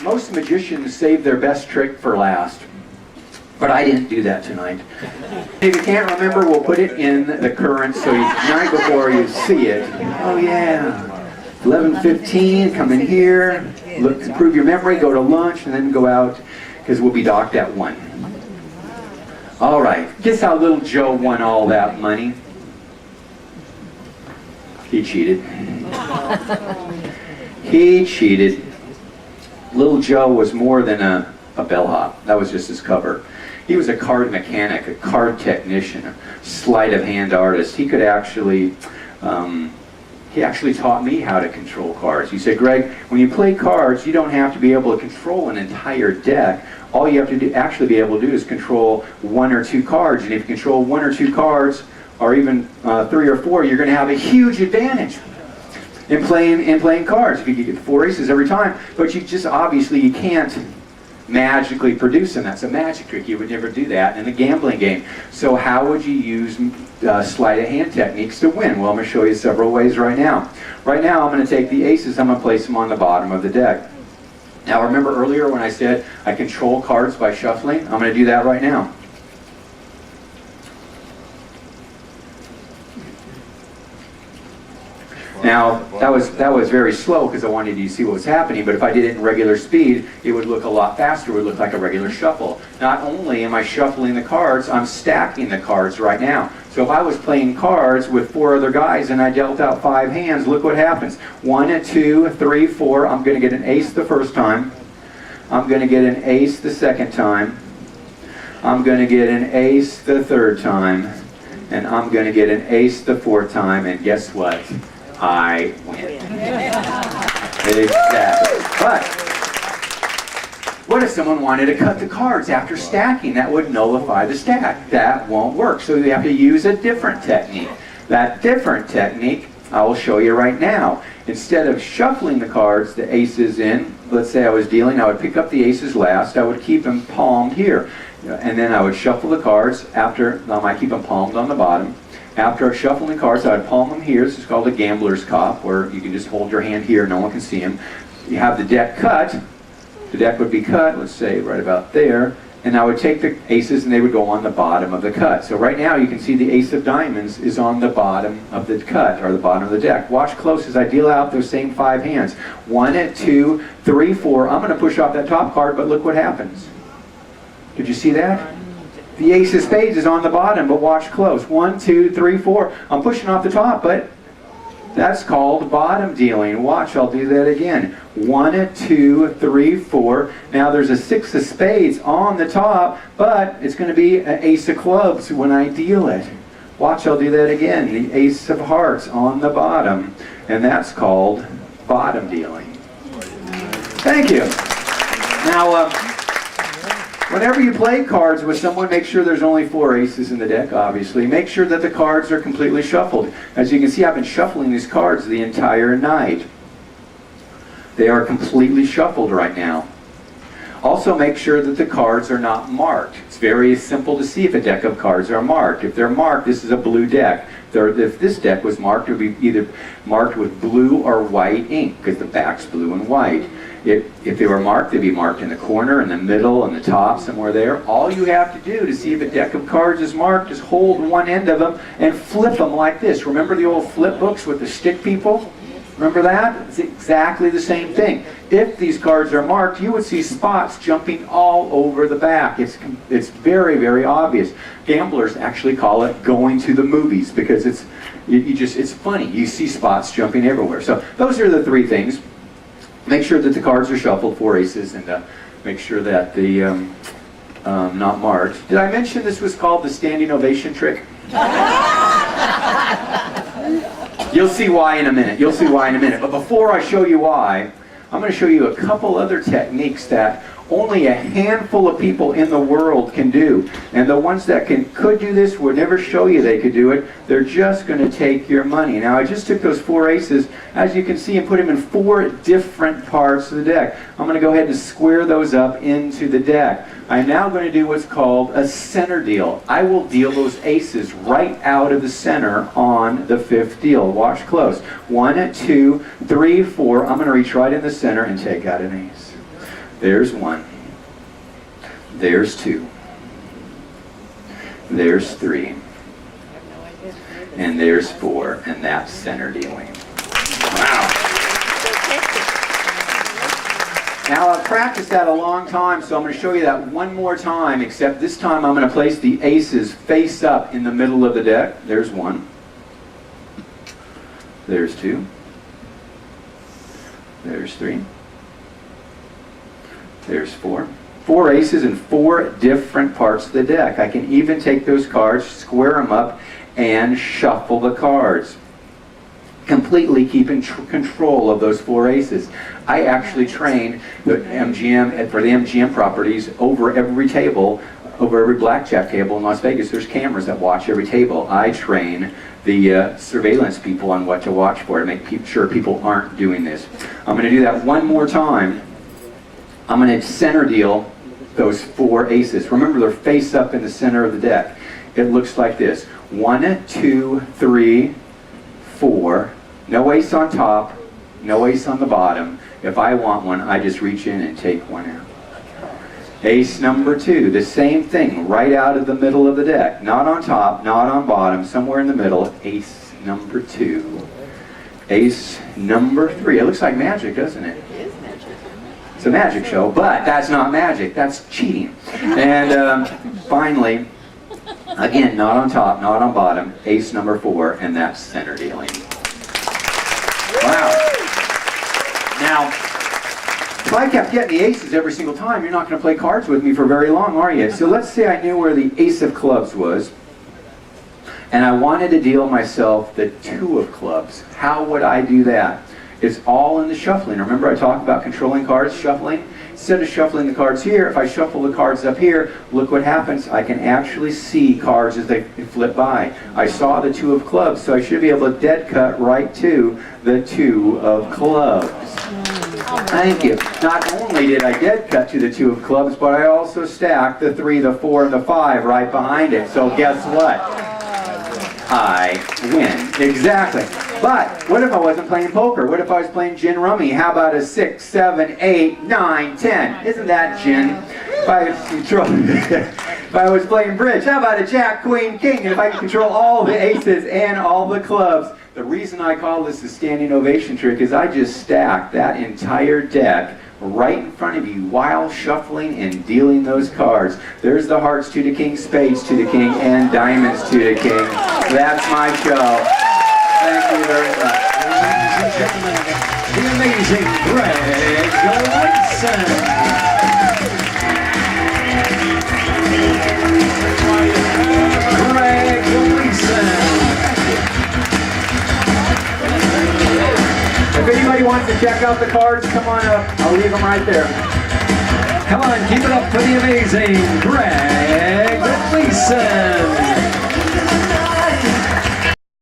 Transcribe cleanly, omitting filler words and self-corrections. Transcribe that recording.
most magicians save their best trick for last. But I didn't do that tonight. If you can't remember, we'll put it in the current so night before you see it. Oh yeah. 11:15, come in here, look, improve your memory, go to lunch, and then go out, because we'll be docked at 1. All right, guess how little Joe won all that money? He cheated. He cheated. Little Joe was more than a bellhop. That was just his cover. He was a card mechanic, a card technician, a sleight of hand artist. He could actually, he actually taught me how to control cards. He said, Greg, when you play cards, you don't have to be able to control an entire deck. All you have to do, actually be able to do is control 1 or 2 cards. And if you control 1 or 2 cards, or even 3 or 4, you're going to have a huge advantage in playing cards. If you get 4 aces every time, but you just obviously you can't magically produce them. That's a magic trick. You would never do that in a gambling game. So how would you use sleight of hand techniques to win? Well, I'm going to show you several ways right now. Right now, I'm going to take the aces. I'm going to place them on the bottom of the deck. Now, remember earlier when I said I control cards by shuffling? I'm going to do that right now. Now, that was very slow because I wanted you to see what was happening, but if I did it in regular speed, it would look a lot faster. It would look like a regular shuffle. Not only am I shuffling the cards, I'm stacking the cards right now. So if I was playing cards with 4 other guys and I dealt out 5 hands, look what happens. 1, 2, 3, 4. I'm going to get an ace the first time. I'm going to get an ace the second time. I'm going to get an ace the third time. And I'm going to get an ace the 4th time. And guess what? I win. Exactly. But what if someone wanted to cut the cards after stacking? That would nullify the stack. That won't work. So you have to use a different technique. That different technique I will show you right now. Instead of shuffling the cards, the aces in, let's say I was dealing, I would pick up the aces last. I would keep them palmed here. And then I would shuffle the cards after, I might keep them palmed on the bottom. After shuffling the cards, I would palm them here. This is called a gambler's cop, where you can just hold your hand here, no one can see them. You have the deck cut. The deck would be cut, let's say right about there. And I would take the aces and they would go on the bottom of the cut. So right now you can see the ace of diamonds is on the bottom of the cut, or the bottom of the deck. Watch close as I deal out those same 5 hands. 1, 2, 3, 4. I'm going to push off that top card, but look what happens. Did you see that? The ace of spades is on the bottom, but watch close. 1, 2, 3, 4. I'm pushing off the top, but that's called bottom dealing. Watch, I'll do that again. 1, 2, 3, 4. Now there's a 6 of spades on the top, but it's going to be an ace of clubs when I deal it. Watch, I'll do that again. The ace of hearts on the bottom, and that's called bottom dealing. Thank you. Now, whenever you play cards with someone, make sure there's only 4 aces in the deck, obviously. Make sure that the cards are completely shuffled. As you can see, I've been shuffling these cards the entire night. They are completely shuffled right now. Also, make sure that the cards are not marked. It's very simple to see if a deck of cards are marked. If they're marked, this is a blue deck. If this deck was marked, it would be either marked with blue or white ink, because the back's blue and white. If they were marked, they'd be marked in the corner, in the middle, on the top, somewhere there. All you have to do to see if a deck of cards is marked is hold one end of them and flip them like this. Remember the old flip books with the stick people? Remember that? It's exactly the same thing. If these cards are marked, you would see spots jumping all over the back. It's very, very obvious. Gamblers actually call it going to the movies, because it's funny. You see spots jumping everywhere. So those are the 3 things. Make sure that the cards are shuffled, 4 aces, and make sure that the not marked. Did I mention this was called the standing ovation trick? You'll see why in a minute. You'll see why in a minute. But before I show you why, I'm going to show you a couple other techniques that only a handful of people in the world can do. And the ones that could do this would never show you they could do it. They're just going to take your money. Now, I just took those 4 aces, as you can see, and put them in 4 different parts of the deck. I'm going to go ahead and square those up into the deck. I'm now going to do what's called a center deal. I will deal those aces right out of the center on the 5th deal. Watch close. 1, 2, 3, 4. I'm going to reach right in the center and take out an ace. There's 1. There's 2. There's 3. And there's 4. And that's center dealing. Wow. Now I've practiced that a long time, so I'm going to show you that one more time, except this time I'm going to place the aces face up in the middle of the deck. There's 1. There's 2. There's 3. There's 4. 4 aces in 4 different parts of the deck. I can even take those cards, square them up, and shuffle the cards, completely keeping control of those 4 aces. I actually train the MGM for the MGM properties over every table, over every blackjack table in Las Vegas. There's cameras that watch every table. I train the surveillance people on what to watch for to make sure people aren't doing this. I'm going to do that one more time. I'm going to center deal those 4 aces. Remember, they're face up in the center of the deck. It looks like this: 1, 2, 3, 4. No ace on top, no ace on the bottom. If I want one, I just reach in and take one out. Ace number 2, the same thing, right out of the middle of the deck. Not on top, not on bottom, somewhere in the middle. Ace number 2. Ace number 3. It looks like magic, doesn't it? It is magic. It's a magic show, but that's not magic, that's cheating. And finally, again, not on top, not on bottom, ace number 4, and that's center dealing. Wow. Now, if I kept getting the aces every single time, you're not going to play cards with me for very long, are you? So let's say I knew where the ace of clubs was, and I wanted to deal myself the 2 of clubs. How would I do that? It's all in the shuffling. Remember I talked about controlling cards, shuffling? Instead of shuffling the cards here, if I shuffle the cards up here, look what happens. I can actually see cards as they flip by. I saw the 2 of clubs, so I should be able to dead cut right to the 2 of clubs. Thank you. Not only did I dead cut to the 2 of clubs, but I also stacked the 3, the 4, and the 5 right behind it. So guess what? I win. Exactly. But what if I wasn't playing poker? What if I was playing gin rummy? How about a 6, 7, 8, 9, 10? Isn't that gin? If I was playing bridge, how about a jack, queen, king? And if I could control all the aces and all the clubs. The reason I call this the standing ovation trick is I just stacked that entire deck right in front of you while shuffling and dealing those cards. There's the hearts to the king, spades to the king, and diamonds to the king. That's my show. Thank you very much. Ladies and gentlemen, the amazing Greg Gleason. Greg Gleason. If anybody wants to check out the cards, come on up. I'll leave them right there. Come on, keep it up for the amazing Greg Gleason.